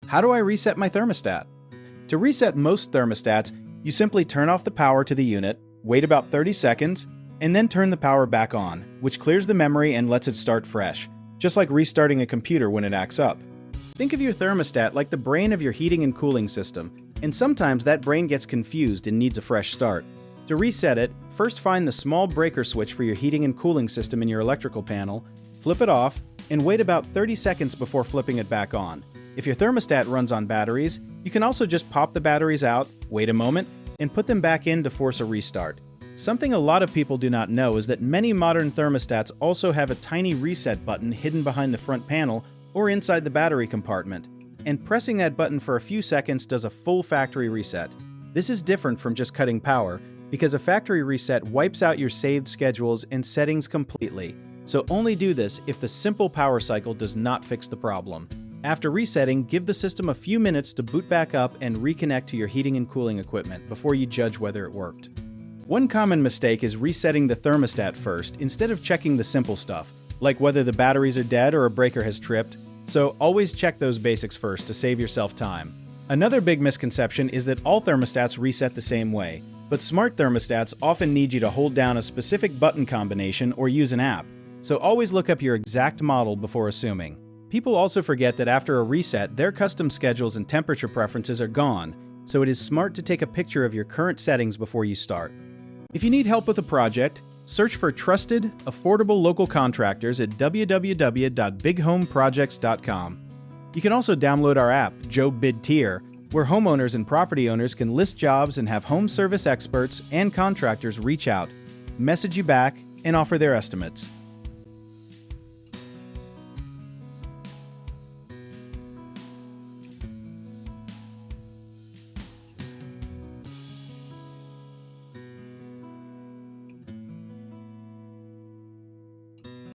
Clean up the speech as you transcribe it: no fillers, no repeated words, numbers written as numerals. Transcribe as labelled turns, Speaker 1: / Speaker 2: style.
Speaker 1: How do I reset my thermostat? To reset most thermostats, you simply turn off the power to the unit, wait about 30 seconds, and then turn the power back on, which clears the memory and lets it start fresh, just like restarting a computer when it acts up. Think of your thermostat like the brain of your heating and cooling system, and sometimes that brain gets confused and needs a fresh start. To reset it, first find the small breaker switch for your heating and cooling system in your electrical panel, flip it off, and wait about 30 seconds before flipping it back on. If your thermostat runs on batteries, you can also just pop the batteries out, wait a moment, and put them back in to force a restart. Something a lot of people do not know is that many modern thermostats also have a tiny reset button hidden behind the front panel or inside the battery compartment, and pressing that button for a few seconds does a full factory reset. This is different from just cutting power, because a factory reset wipes out your saved schedules and settings completely, so only do this if the simple power cycle does not fix the problem. After resetting, give the system a few minutes to boot back up and reconnect to your heating and cooling equipment before you judge whether it worked. One common mistake is resetting the thermostat first instead of checking the simple stuff, like whether the batteries are dead or a breaker has tripped, so always check those basics first to save yourself time. Another big misconception is that all thermostats reset the same way, but smart thermostats often need you to hold down a specific button combination or use an app, so always look up your exact model before assuming. People also forget that after a reset, their custom schedules and temperature preferences are gone, so it is smart to take a picture of your current settings before you start. If you need help with a project, search for trusted, affordable local contractors at www.bighomeprojects.com. You can also download our app, Joe Bid Tier, where homeowners and property owners can list jobs and have home service experts and contractors reach out, message you back, and offer their estimates.